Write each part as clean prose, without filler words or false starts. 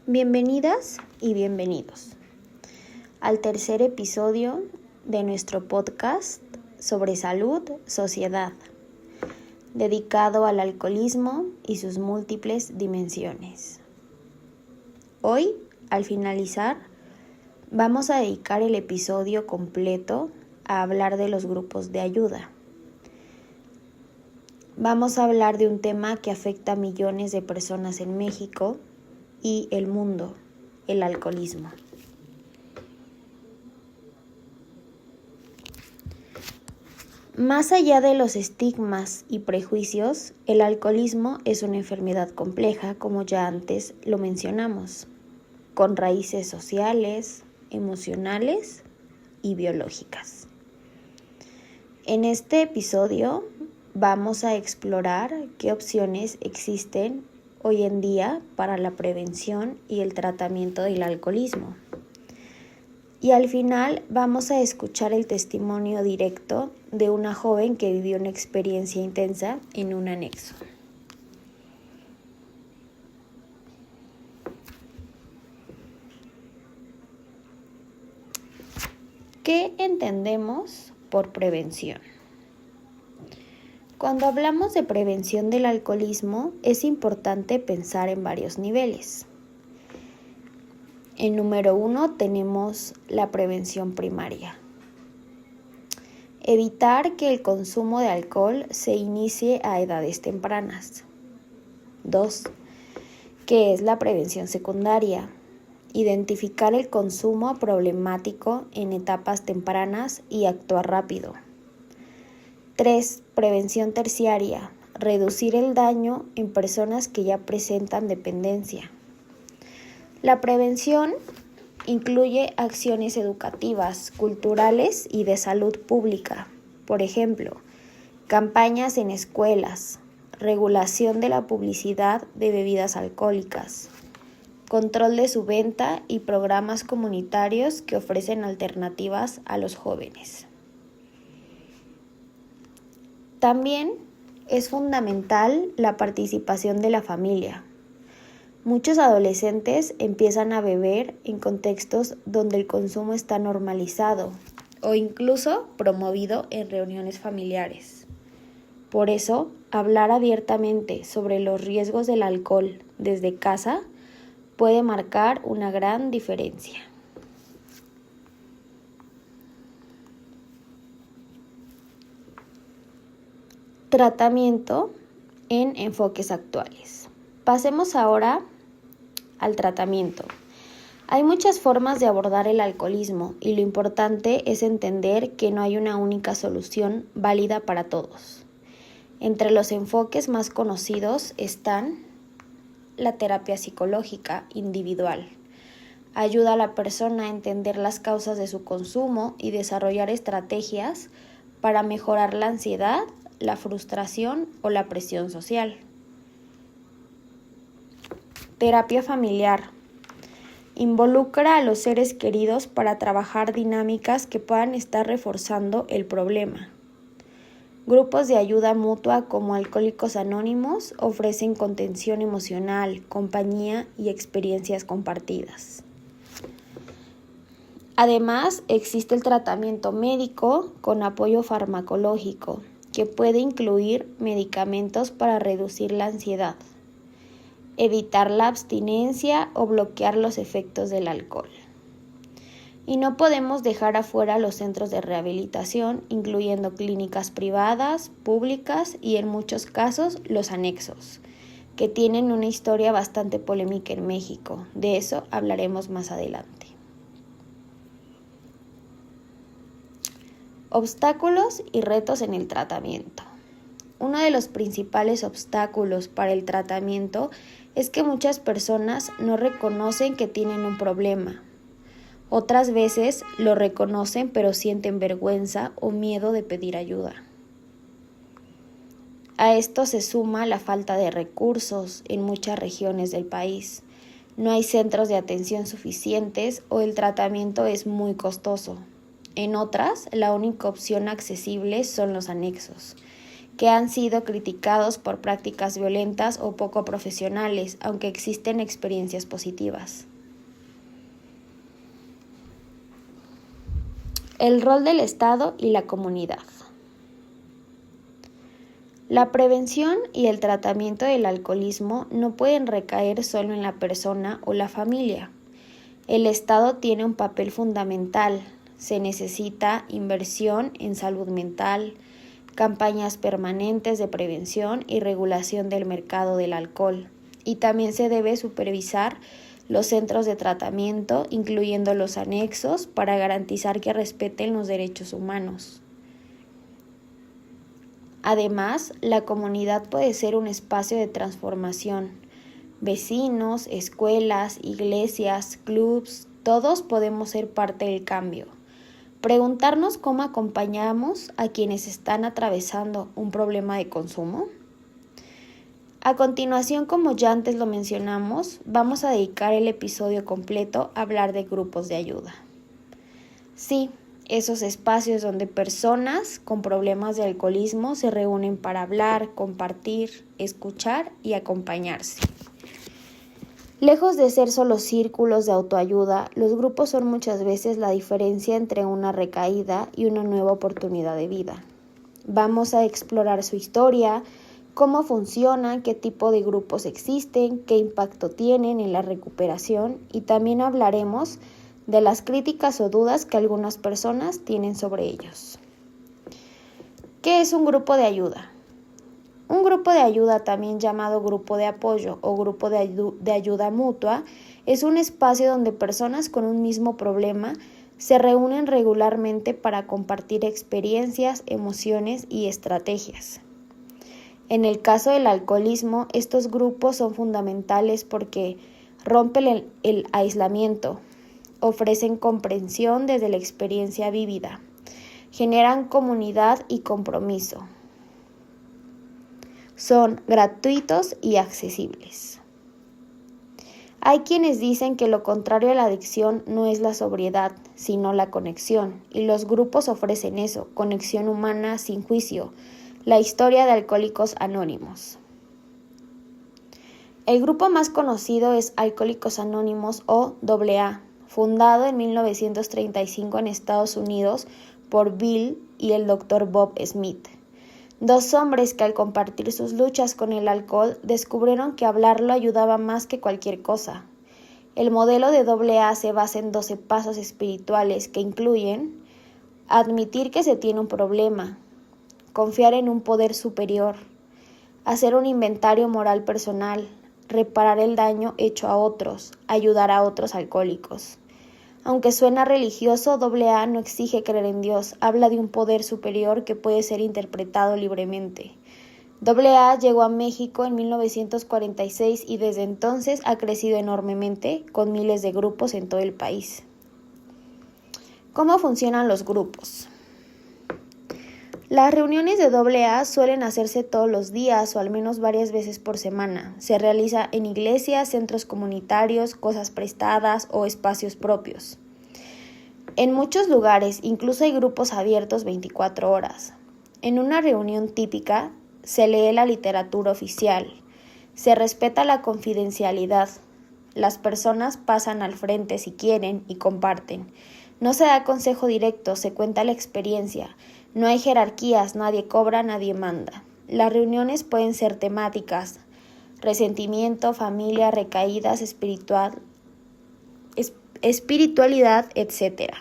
Bienvenidas y bienvenidos al tercer episodio de nuestro podcast sobre salud, sociedad, dedicado al alcoholismo y sus múltiples dimensiones. Hoy, al finalizar, vamos a dedicar el episodio completo a hablar de los grupos de ayuda. Vamos a hablar de un tema que afecta a millones de personas en México y el mundo, el alcoholismo. Más allá de los estigmas y prejuicios, el alcoholismo es una enfermedad compleja, como ya antes lo mencionamos, con raíces sociales, emocionales y biológicas. En este episodio vamos a explorar qué opciones existen hoy en día para la prevención y el tratamiento del alcoholismo. Y al final vamos a escuchar el testimonio directo de una joven que vivió una experiencia intensa en un anexo. ¿Qué entendemos por prevención? Cuando hablamos de prevención del alcoholismo, es importante pensar en varios niveles. En número 1 tenemos la prevención primaria. Evitar que el consumo de alcohol se inicie a edades tempranas. 2. ¿Qué es la prevención secundaria? Identificar el consumo problemático en etapas tempranas y actuar rápido. 3. Prevención terciaria. Reducir el daño en personas que ya presentan dependencia. La prevención incluye acciones educativas, culturales y de salud pública. Por ejemplo, campañas en escuelas, regulación de la publicidad de bebidas alcohólicas, control de su venta y programas comunitarios que ofrecen alternativas a los jóvenes. También es fundamental la participación de la familia. Muchos adolescentes empiezan a beber en contextos donde el consumo está normalizado o incluso promovido en reuniones familiares. Por eso, hablar abiertamente sobre los riesgos del alcohol desde casa puede marcar una gran diferencia. Tratamiento en enfoques actuales. Pasemos ahora al tratamiento. Hay muchas formas de abordar el alcoholismo y lo importante es entender que no hay una única solución válida para todos. Entre los enfoques más conocidos están la terapia psicológica individual. Ayuda a la persona a entender las causas de su consumo y desarrollar estrategias para mejorar la ansiedad, la frustración o la presión social. Terapia familiar. Involucra a los seres queridos para trabajar dinámicas que puedan estar reforzando el problema. Grupos de ayuda mutua como Alcohólicos Anónimos ofrecen contención emocional, compañía y experiencias compartidas. Además, existe el tratamiento médico con apoyo farmacológico, que puede incluir medicamentos para reducir la ansiedad, evitar la abstinencia o bloquear los efectos del alcohol. Y no podemos dejar afuera los centros de rehabilitación, incluyendo clínicas privadas, públicas y en muchos casos los anexos, que tienen una historia bastante polémica en México. De eso hablaremos más adelante. Obstáculos y retos en el tratamiento. Uno de los principales obstáculos para el tratamiento es que muchas personas no reconocen que tienen un problema. Otras veces lo reconocen pero sienten vergüenza o miedo de pedir ayuda. A esto se suma la falta de recursos en muchas regiones del país. No hay centros de atención suficientes o el tratamiento es muy costoso. En otras, la única opción accesible son los anexos, que han sido criticados por prácticas violentas o poco profesionales, aunque existen experiencias positivas. El rol del Estado y la comunidad. La prevención y el tratamiento del alcoholismo no pueden recaer solo en la persona o la familia. El Estado tiene un papel fundamental. Se necesita inversión en salud mental, campañas permanentes de prevención y regulación del mercado del alcohol. Y también se debe supervisar los centros de tratamiento, incluyendo los anexos, para garantizar que respeten los derechos humanos. Además, la comunidad puede ser un espacio de transformación. Vecinos, escuelas, iglesias, clubs, todos podemos ser parte del cambio. Preguntarnos cómo acompañamos a quienes están atravesando un problema de consumo. A continuación, como ya antes lo mencionamos, vamos a dedicar el episodio completo a hablar de grupos de ayuda. Sí, esos espacios donde personas con problemas de alcoholismo se reúnen para hablar, compartir, escuchar y acompañarse. Lejos de ser solo círculos de autoayuda, los grupos son muchas veces la diferencia entre una recaída y una nueva oportunidad de vida. Vamos a explorar su historia, cómo funcionan, qué tipo de grupos existen, qué impacto tienen en la recuperación y también hablaremos de las críticas o dudas que algunas personas tienen sobre ellos. ¿Qué es un grupo de ayuda? Un grupo de ayuda, también llamado grupo de apoyo o grupo de ayuda mutua, es un espacio donde personas con un mismo problema se reúnen regularmente para compartir experiencias, emociones y estrategias. En el caso del alcoholismo, estos grupos son fundamentales porque rompen el aislamiento, ofrecen comprensión desde la experiencia vívida, generan comunidad y compromiso. Son gratuitos y accesibles. Hay quienes dicen que lo contrario a la adicción no es la sobriedad, sino la conexión, y los grupos ofrecen eso, conexión humana sin juicio, la historia de Alcohólicos Anónimos. El grupo más conocido es Alcohólicos Anónimos o AA, fundado en 1935 en Estados Unidos por Bill y el Dr. Bob Smith. Dos hombres que al compartir sus luchas con el alcohol descubrieron que hablarlo ayudaba más que cualquier cosa. El modelo de AA se basa en 12 pasos espirituales que incluyen admitir que se tiene un problema, confiar en un poder superior, hacer un inventario moral personal, reparar el daño hecho a otros, ayudar a otros alcohólicos. Aunque suena religioso, AA no exige creer en Dios, habla de un poder superior que puede ser interpretado libremente. AA llegó a México en 1946 y desde entonces ha crecido enormemente, con miles de grupos en todo el país. ¿Cómo funcionan los grupos? Las reuniones de AA suelen hacerse todos los días o al menos varias veces por semana. Se realiza en iglesias, centros comunitarios, cosas prestadas o espacios propios. En muchos lugares incluso hay grupos abiertos 24 horas. En una reunión típica se lee la literatura oficial, se respeta la confidencialidad, las personas pasan al frente si quieren y comparten. No se da consejo directo, se cuenta la experiencia. No hay jerarquías, nadie cobra, nadie manda. Las reuniones pueden ser temáticas, resentimiento, familia, recaídas, espiritualidad, etc.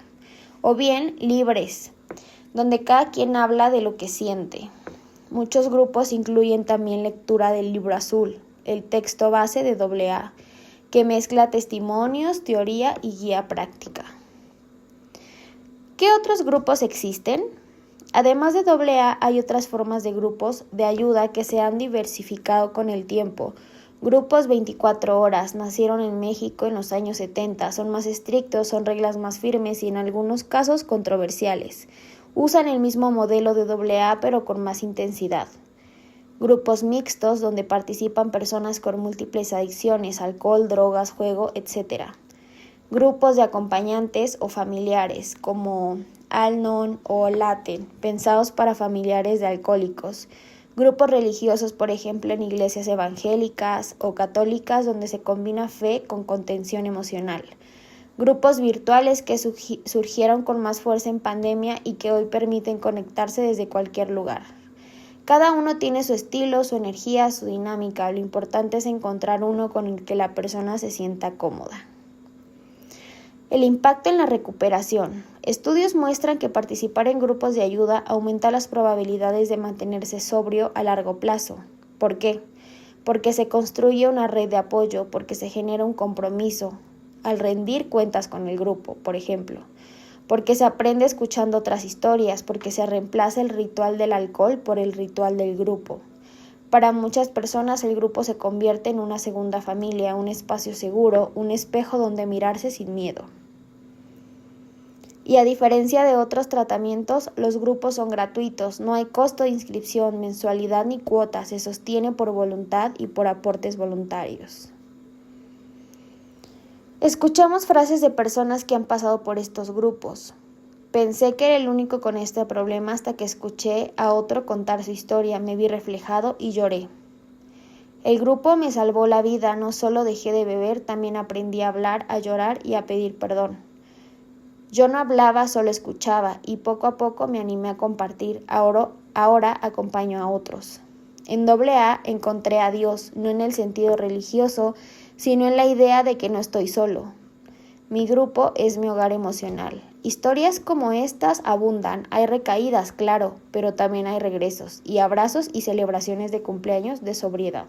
O bien libres, donde cada quien habla de lo que siente. Muchos grupos incluyen también lectura del Libro Azul, el texto base de AA, que mezcla testimonios, teoría y guía práctica. ¿Qué otros grupos existen? Además de AA, hay otras formas de grupos de ayuda que se han diversificado con el tiempo. Grupos 24 horas nacieron en México en los años 70, son más estrictos, son reglas más firmes y en algunos casos controversiales. Usan el mismo modelo de AA pero con más intensidad. Grupos mixtos donde participan personas con múltiples adicciones, alcohol, drogas, juego, etc. Grupos de acompañantes o familiares como Al-Non o Laten, pensados para familiares de alcohólicos. Grupos religiosos, por ejemplo, en iglesias evangélicas o católicas, donde se combina fe con contención emocional. Grupos virtuales que surgieron con más fuerza en pandemia y que hoy permiten conectarse desde cualquier lugar. Cada uno tiene su estilo, su energía, su dinámica. Lo importante es encontrar uno con el que la persona se sienta cómoda. El impacto en la recuperación. Estudios muestran que participar en grupos de ayuda aumenta las probabilidades de mantenerse sobrio a largo plazo. ¿Por qué? Porque se construye una red de apoyo, porque se genera un compromiso al rendir cuentas con el grupo, por ejemplo, porque se aprende escuchando otras historias, porque se reemplaza el ritual del alcohol por el ritual del grupo. Para muchas personas el grupo se convierte en una segunda familia, un espacio seguro, un espejo donde mirarse sin miedo. Y a diferencia de otros tratamientos, los grupos son gratuitos, no hay costo de inscripción, mensualidad ni cuota, se sostiene por voluntad y por aportes voluntarios. Escuchamos frases de personas que han pasado por estos grupos. Pensé que era el único con este problema hasta que escuché a otro contar su historia, me vi reflejado y lloré. El grupo me salvó la vida, no solo dejé de beber, también aprendí a hablar, a llorar y a pedir perdón. Yo no hablaba, solo escuchaba y poco a poco me animé a compartir. Ahora acompaño a otros. En AA encontré a Dios, no en el sentido religioso, sino en la idea de que no estoy solo. Mi grupo es mi hogar emocional. Historias como estas abundan. Hay recaídas, claro, pero también hay regresos y abrazos y celebraciones de cumpleaños de sobriedad.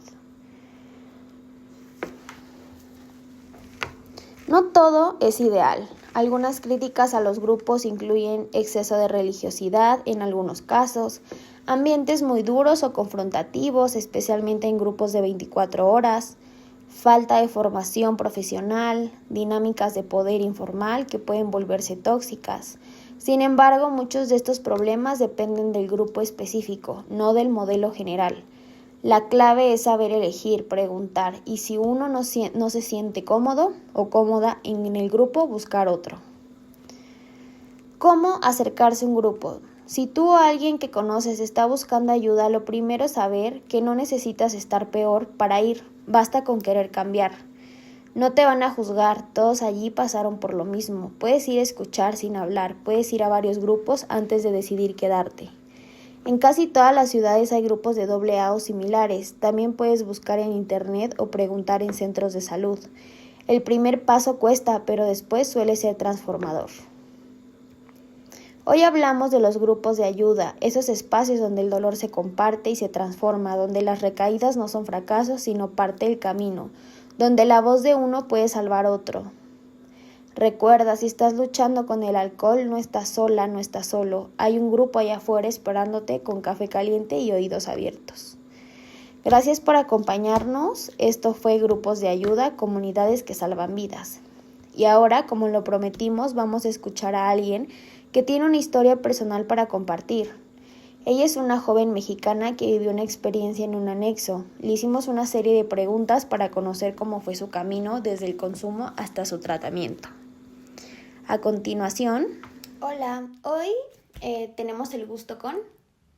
No todo es ideal. Algunas críticas a los grupos incluyen exceso de religiosidad en algunos casos, ambientes muy duros o confrontativos, especialmente en grupos de 24 horas, falta de formación profesional, dinámicas de poder informal que pueden volverse tóxicas. Sin embargo, muchos de estos problemas dependen del grupo específico, no del modelo general. La clave es saber elegir, preguntar y si uno no se siente cómodo o cómoda en el grupo, buscar otro. ¿Cómo acercarse a un grupo? Si tú o alguien que conoces está buscando ayuda, lo primero es saber que no necesitas estar peor para ir, basta con querer cambiar. No te van a juzgar, todos allí pasaron por lo mismo. Puedes ir a escuchar sin hablar, puedes ir a varios grupos antes de decidir quedarte. En casi todas las ciudades hay grupos de AA o similares. También puedes buscar en internet o preguntar en centros de salud. El primer paso cuesta, pero después suele ser transformador. Hoy hablamos de los grupos de ayuda, esos espacios donde el dolor se comparte y se transforma, donde las recaídas no son fracasos, sino parte del camino, donde la voz de uno puede salvar a otro. Recuerda, si estás luchando con el alcohol, no estás sola, no estás solo. Hay un grupo allá afuera esperándote con café caliente y oídos abiertos. Gracias por acompañarnos. Esto fue Grupos de Ayuda, comunidades que salvan vidas. Y ahora, como lo prometimos, vamos a escuchar a alguien que tiene una historia personal para compartir. Ella es una joven mexicana que vivió una experiencia en un anexo. Le hicimos una serie de preguntas para conocer cómo fue su camino desde el consumo hasta su tratamiento. A continuación, hola, hoy tenemos el gusto con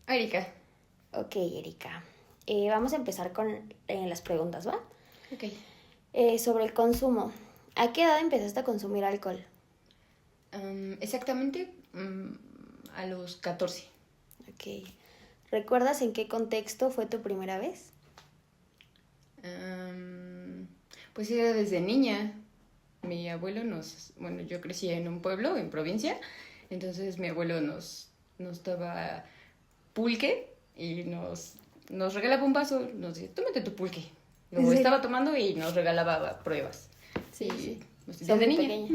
Erika. Ok, Erika. Vamos a empezar con las preguntas, ¿va? Ok. Sobre el consumo. ¿A qué edad empezaste a consumir alcohol? Exactamente a los 14. Ok. ¿Recuerdas en qué contexto fue tu primera vez? Pues era desde niña. Mi abuelo yo crecí en un pueblo, en provincia, entonces mi abuelo nos daba pulque y nos regalaba un vaso, nos decía, tómate tu pulque. Lo estaba tomando y nos regalaba pruebas. Sí. Desde niña. Pequeña.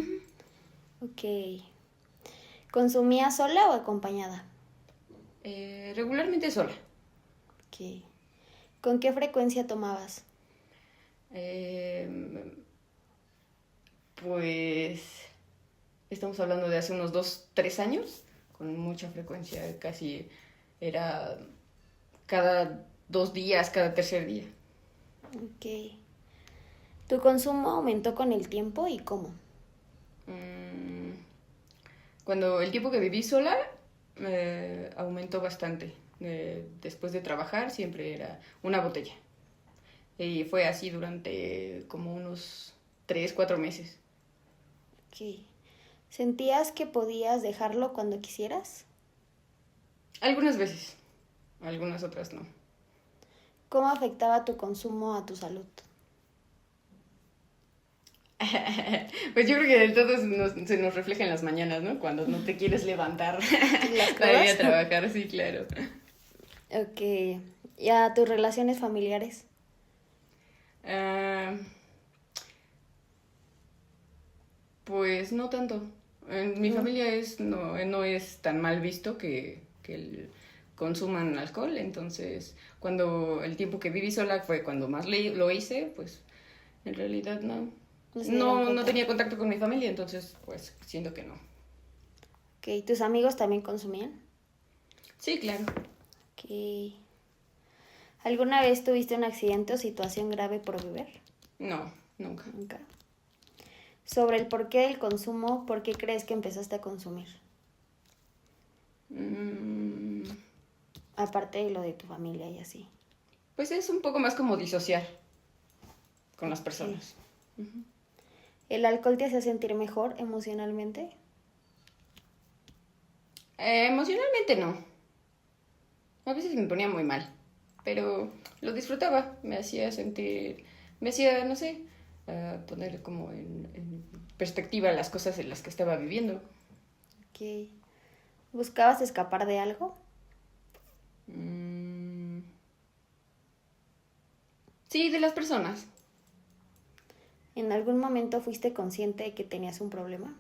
Ok. ¿Consumías sola o acompañada? Regularmente sola. Ok. ¿Con qué frecuencia tomabas? Pues estamos hablando de hace unos 2-3 años, con mucha frecuencia, casi era cada 2 días, cada tercer día. Ok. ¿Tu consumo aumentó con el tiempo y cómo? Cuando el tiempo que viví sola aumentó bastante. después de trabajar siempre era una botella. Y fue así durante como unos 3, 4 meses. Ok. ¿Sentías que podías dejarlo cuando quisieras? Algunas veces, algunas otras no. ¿Cómo afectaba tu consumo a tu salud? Pues yo creo que de todo se nos refleja en las mañanas, ¿no? Cuando no te quieres levantar ¿Las para ir a crudas? trabajar, sí, claro. Ok. ¿Y a tus relaciones familiares? Ah, pues no tanto. En mi ¿No? familia no es tan mal visto que consuman alcohol, entonces cuando el tiempo que viví sola fue cuando más lo hice, pues en realidad no. No se dieron No cuenta. tenía contacto con mi familia, entonces pues siento que no. Ok. ¿Tus amigos también consumían? Sí, claro. Ok. ¿Alguna vez tuviste un accidente o situación grave por beber? No, nunca. Nunca. Sobre el porqué del consumo, ¿por qué crees que empezaste a consumir? Mm, Aparte de lo de tu familia y así. pues es un poco más como disociar con las Ok. personas. ¿El alcohol te hace sentir mejor emocionalmente? Emocionalmente no. A veces me ponía muy mal, pero lo disfrutaba, me hacía, no sé, poner como en perspectiva las cosas en las que estaba viviendo. Ok. ¿Buscabas escapar de algo? Mm, sí, de las personas. ¿En algún momento fuiste consciente de que tenías un problema?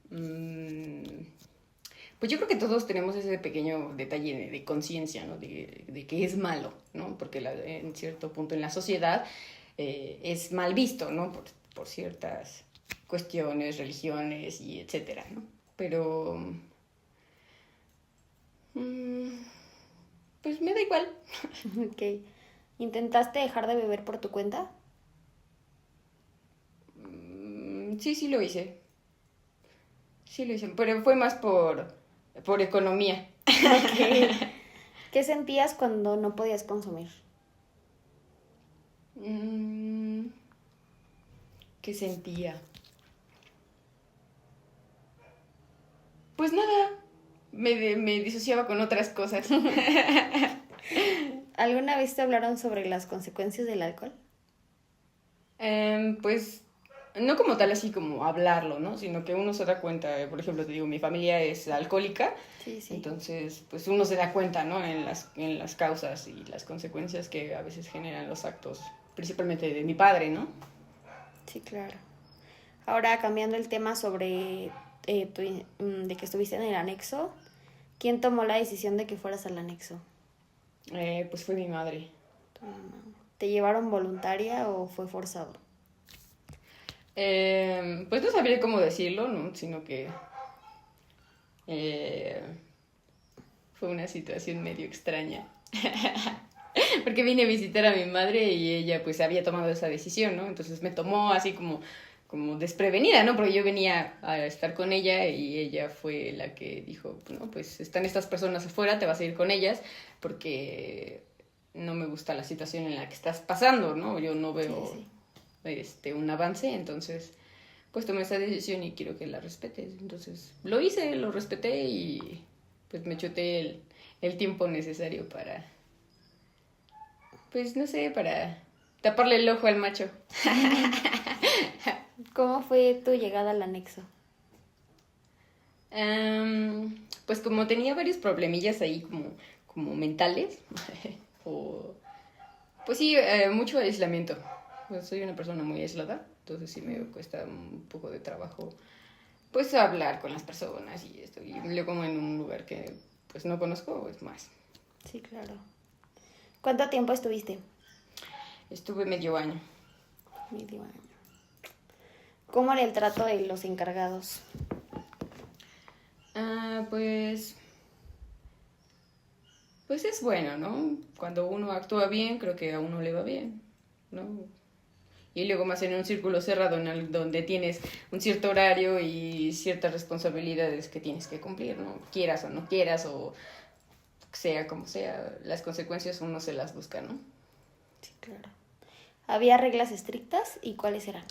Mm, pues yo creo que todos tenemos ese pequeño detalle de conciencia, ¿no? De que es malo, ¿no? Porque en cierto punto en la sociedad es mal visto, ¿no? Por ciertas cuestiones, religiones y etcétera, ¿no? Pero, mm, pues me da igual. Ok. ¿Intentaste dejar de beber por tu cuenta? Sí, sí lo hice. Sí lo hice, pero fue más por economía. Ok. ¿Qué sentías cuando no podías consumir? Mm, ¿Qué sentía? Pues nada, me disociaba con otras cosas. ¿Alguna vez te hablaron sobre las consecuencias del alcohol? Pues no como tal así como hablarlo, ¿no? Sino que uno se da cuenta, por ejemplo, te digo, mi familia es alcohólica, Sí, sí. entonces pues uno se da cuenta, ¿no? En las causas y las consecuencias que a veces generan los actos, principalmente de mi padre, ¿no? Sí, claro. Ahora cambiando el tema sobre de que estuviste en el anexo, ¿quién tomó la decisión de que fueras al anexo? Pues fue mi madre. Tu mamá. ¿Te llevaron voluntaria o fue forzado? Pues no sabría cómo decirlo, ¿no? Sino que eh, fue una situación medio extraña. Porque vine a visitar a mi madre y ella pues había tomado esa decisión, ¿no? Entonces me tomó así como desprevenida, ¿no? Porque yo venía a estar con ella y ella fue la que dijo, no, pues están estas personas afuera, te vas a ir con ellas porque no me gusta la situación en la que estás pasando, ¿no? Yo no Sí, veo sí. un avance, entonces pues tomé esa decisión y quiero que la respetes. Entonces lo hice, lo respeté y pues me chuté el tiempo necesario para, pues no sé, para taparle el ojo al macho. ¿Cómo fue tu llegada al anexo? Pues como tenía varios problemillas ahí como mentales, o pues sí, mucho aislamiento. Pues soy una persona muy aislada, entonces sí me cuesta un poco de trabajo pues hablar con las personas y esto. Y luego como en un lugar que pues no conozco, es más. Sí, claro. ¿Cuánto tiempo estuviste? Estuve medio año. Medio año. ¿Cómo era el trato de los encargados? Pues pues es bueno, ¿no? Cuando uno actúa bien, creo que a uno le va bien, ¿no? Y luego más en un círculo cerrado donde tienes un cierto horario y ciertas responsabilidades que tienes que cumplir, ¿no? Quieras o no quieras, o sea como sea, las consecuencias uno se las busca, ¿no? Sí, claro. ¿Había reglas estrictas y cuáles eran?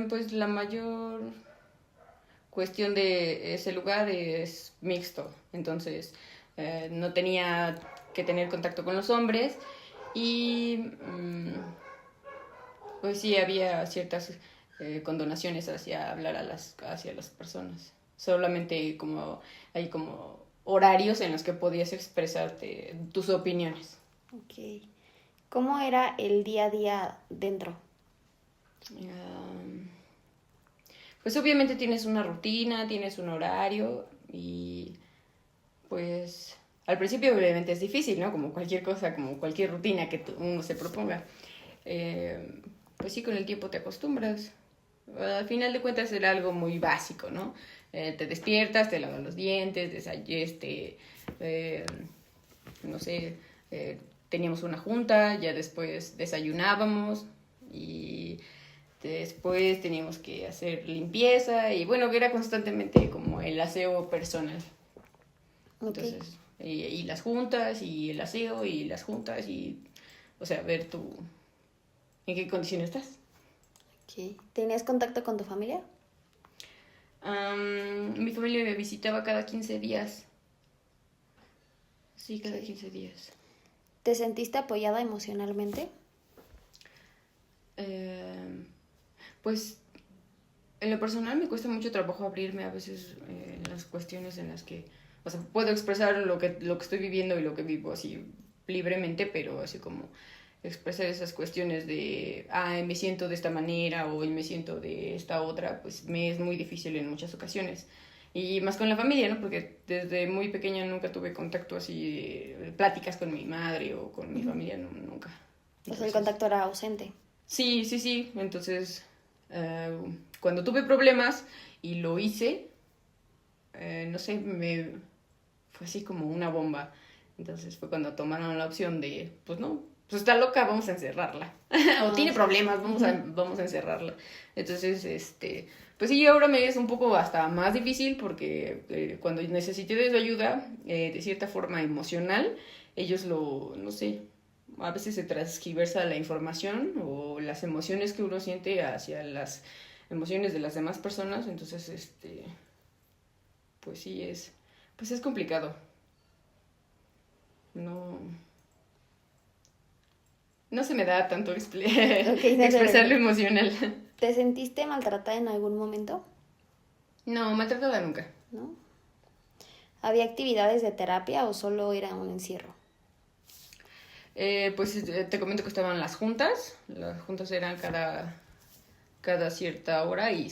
Pues la mayor cuestión de ese lugar es mixto, entonces no tenía que tener contacto con los hombres y pues sí había ciertas condonaciones hacia hablar hacia las personas. Solamente como hay como horarios en los que podías expresarte tus opiniones. Ok. ¿Cómo era el día a día dentro? Pues obviamente tienes una rutina, tienes un horario y pues al principio obviamente es difícil, ¿no? Como cualquier cosa, como cualquier rutina que uno se proponga. Pues sí, con el tiempo te acostumbras. Al final de cuentas era algo muy básico, ¿no? Te despiertas, te lavas los dientes, no sé, teníamos una junta, ya después desayunábamos y después teníamos que hacer limpieza y bueno, que era constantemente como el aseo personal. Okay. Entonces, y las juntas y el aseo y las juntas y, o sea, ver tú en qué condición estás. Okay. ¿Tenías contacto con tu familia? Mi familia me visitaba cada 15 días. Sí, cada 15 días. ¿Te sentiste apoyada emocionalmente? Pues en lo personal me cuesta mucho trabajo abrirme a veces en las cuestiones en las que, o sea, puedo expresar lo que estoy viviendo y lo que vivo así libremente, pero así como expresar esas cuestiones de, me siento de esta manera o me siento de esta otra, pues me es muy difícil en muchas ocasiones. Y más con la familia, ¿no? Porque desde muy pequeña nunca tuve contacto así, pláticas con mi madre o con mi familia, no, nunca. Entonces, o sea, el contacto era ausente. Sí. Entonces, cuando tuve problemas y lo hice, no sé, fue así como una bomba. Entonces fue cuando tomaron la opción de, pues no, pues está loca, vamos a encerrarla. O tiene problemas, vamos a encerrarla. Entonces, pues sí, ahora me es un poco hasta más difícil porque cuando necesité de su ayuda, de cierta forma emocional, ellos no sé, a veces se transgiversa la información o las emociones que uno siente hacia las emociones de las demás personas, entonces, pues sí, pues es complicado. No se me da tanto expresar lo emocional. ¿Te sentiste maltratada en algún momento? No, maltratada nunca. ¿No? ¿Había actividades de terapia o solo era un encierro? Pues te comento que estaban las juntas. Las juntas eran cada cierta hora y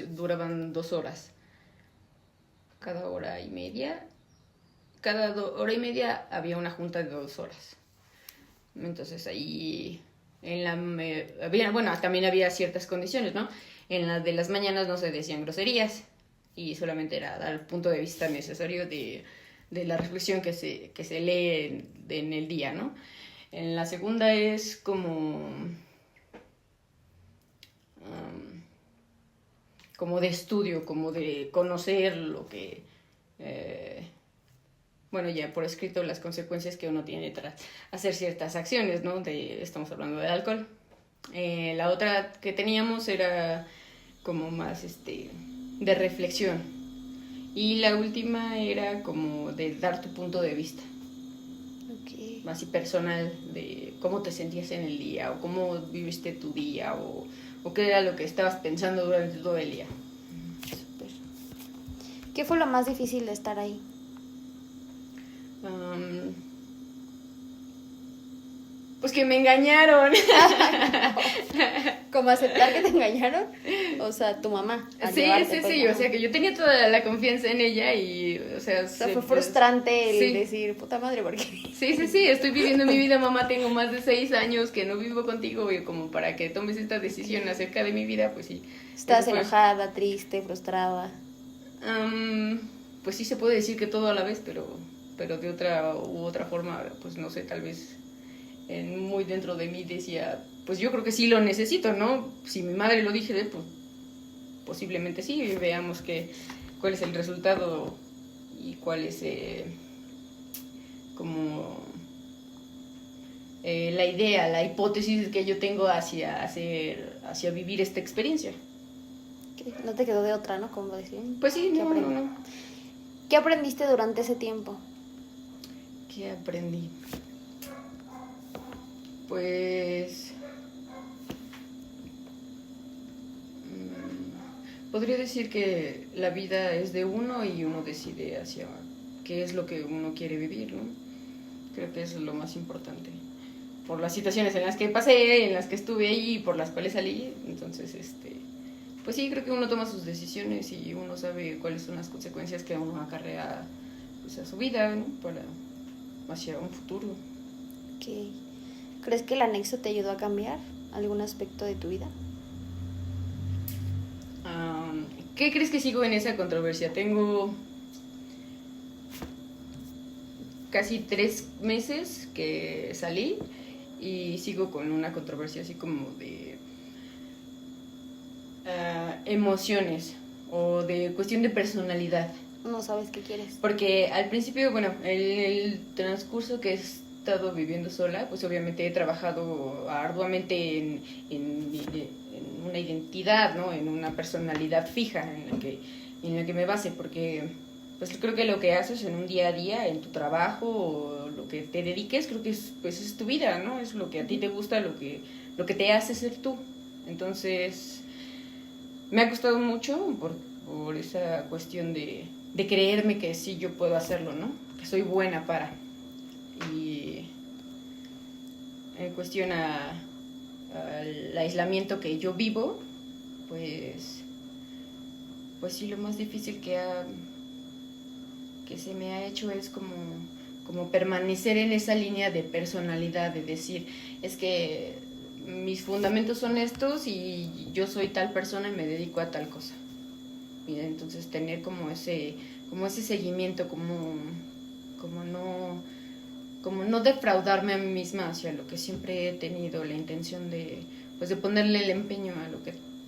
duraban 2 horas. Cada hora y media. Cada hora y media había una junta de 2 horas. Entonces ahí también había ciertas condiciones, ¿no? En la de las mañanas no se decían groserías y solamente era dar el punto de vista necesario de la reflexión que se lee en el día, ¿no? En la segunda es como de estudio, como de conocer lo que, ya por escrito las consecuencias que uno tiene tras hacer ciertas acciones, ¿no? Estamos hablando del alcohol. La otra que teníamos era como más de reflexión. Y la última era como de dar tu punto de vista. Okay. Así personal, de cómo te sentías en el día, o cómo viviste tu día, o qué era lo que estabas pensando durante todo el día. Super. ¿Qué fue lo más difícil de estar ahí? Pues que me engañaron. ¿Cómo aceptar que te engañaron? O sea, tu mamá. Sí, o sea, que yo tenía toda la confianza en ella y, o sea fue frustrante el decir, puta madre, ¿por qué? Sí, estoy viviendo mi vida, mamá, tengo más de 6 años que no vivo contigo y como para que tomes esta decisión acerca de mi vida, pues sí. ¿Estás enojada, triste, frustrada? Pues sí se puede decir que todo a la vez, pero de otra forma, pues no sé, tal vez muy dentro de mí decía, pues yo creo que sí lo necesito, ¿no? Si mi madre lo dije, pues posiblemente sí, veamos cuál es el resultado y cuál es como la idea, la hipótesis que yo tengo hacia vivir esta experiencia. No te quedó de otra, ¿no? Como decir. Pues sí, no. ¿Qué aprendiste durante ese tiempo? ¿Qué aprendí? Pues podría decir que la vida es de uno y uno decide hacia qué es lo que uno quiere vivir, ¿no? Creo que eso es lo más importante. Por las situaciones en las que pasé, en las que estuve ahí y por las cuales salí, entonces, pues sí, creo que uno toma sus decisiones y uno sabe cuáles son las consecuencias que uno acarrea, pues, a su vida, ¿no? Hacia un futuro. Okay. ¿Crees que el anexo te ayudó a cambiar algún aspecto de tu vida? ¿Qué crees que sigo en esa controversia? Tengo casi 3 meses que salí y sigo con una controversia así como de emociones o de cuestión de personalidad. No sabes qué quieres. Porque al principio, bueno, el transcurso que he estado viviendo sola, pues obviamente he trabajado arduamente en una identidad, ¿no? En una personalidad fija en la que me base, porque pues creo que lo que haces en un día a día, en tu trabajo, o lo que te dediques, creo que es tu vida, ¿no? Es lo que a ti te gusta, lo que te hace ser tú. Entonces, me ha costado mucho por esa cuestión de creerme que sí yo puedo hacerlo, ¿no? Que soy buena para. Y en cuestión al aislamiento que yo vivo, pues sí, lo más difícil que se me ha hecho es como permanecer en esa línea de personalidad, de decir, es que mis fundamentos son estos y yo soy tal persona y me dedico a tal cosa. Y entonces tener como ese seguimiento, como no defraudarme a mí misma hacia lo que siempre he tenido la intención de ponerle el empeño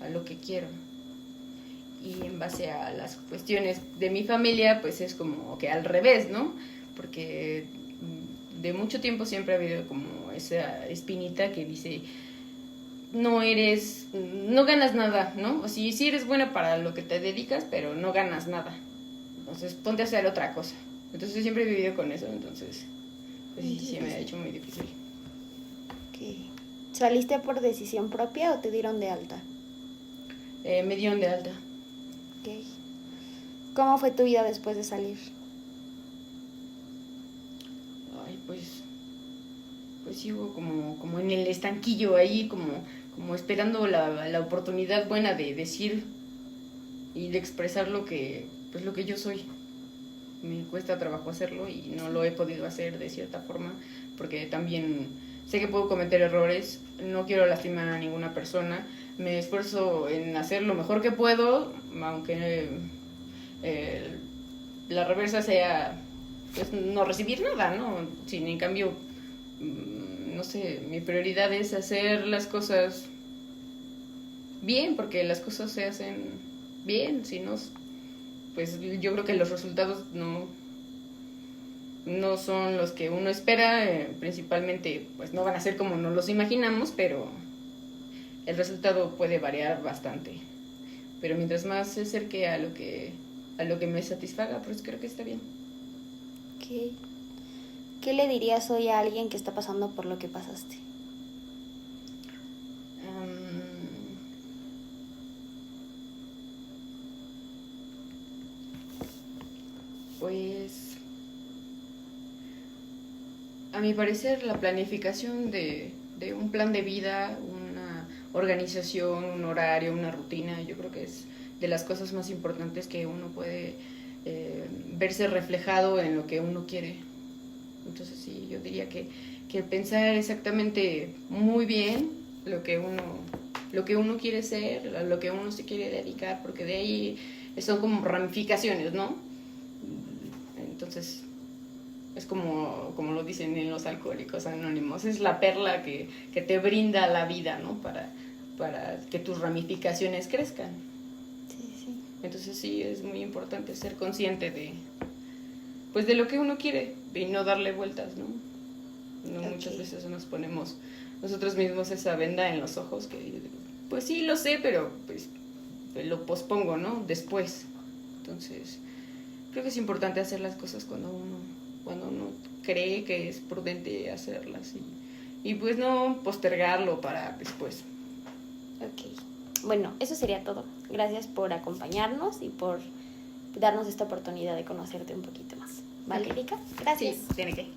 a lo que quiero. Y en base a las cuestiones de mi familia, pues es como que al revés, ¿no? Porque de mucho tiempo siempre ha habido como esa espinita que dice, no ganas nada, ¿no? O sí eres buena para lo que te dedicas, pero no ganas nada. Entonces ponte a hacer otra cosa. Entonces siempre he vivido con eso, entonces pues sí me ha hecho muy difícil. Okay. ¿Saliste por decisión propia o te dieron de alta? Me dieron de alta. Okay. ¿Cómo fue tu vida después de salir? Ay, pues sigo como en el estanquillo ahí, como esperando la oportunidad buena de decir y de expresar lo que yo soy. Me cuesta trabajo hacerlo y no lo he podido hacer de cierta forma porque también sé que puedo cometer errores, no quiero lastimar a ninguna persona, me esfuerzo en hacer lo mejor que puedo, aunque la reversa sea pues no recibir nada, ¿no? Sin en cambio, no sé, mi prioridad es hacer las cosas bien, porque las cosas se hacen bien, si no, pues yo creo que los resultados no son los que uno espera, principalmente pues no van a ser como nos los imaginamos, pero el resultado puede variar bastante. Pero mientras más se acerque a lo que me satisfaga, pues creo que está bien. Okay. ¿Qué le dirías hoy a alguien que está pasando por lo que pasaste? Pues a mi parecer la planificación de un plan de vida, una organización, un horario, una rutina, yo creo que es de las cosas más importantes que uno puede verse reflejado en lo que uno quiere. Entonces sí, yo diría que pensar exactamente muy bien lo que uno quiere ser, a lo que uno se quiere dedicar, porque de ahí son como ramificaciones, ¿no? Entonces es como lo dicen en los Alcohólicos Anónimos, es la perla que te brinda la vida, ¿no? Para que tus ramificaciones crezcan. Sí. Entonces sí, es muy importante ser consciente pues de lo que uno quiere y no darle vueltas, ¿no? No, Ok. muchas veces nos ponemos nosotros mismos esa venda en los ojos que, pues sí, lo sé, pero pues lo pospongo, ¿no? Después. Entonces, creo que es importante hacer las cosas cuando uno cree que es prudente hacerlas y pues no postergarlo para después. Ok. Bueno, eso sería todo. Gracias por acompañarnos y por darnos esta oportunidad de conocerte un poquito más. ¿Vale, Ok. Erika? Gracias. Sí, tiene que.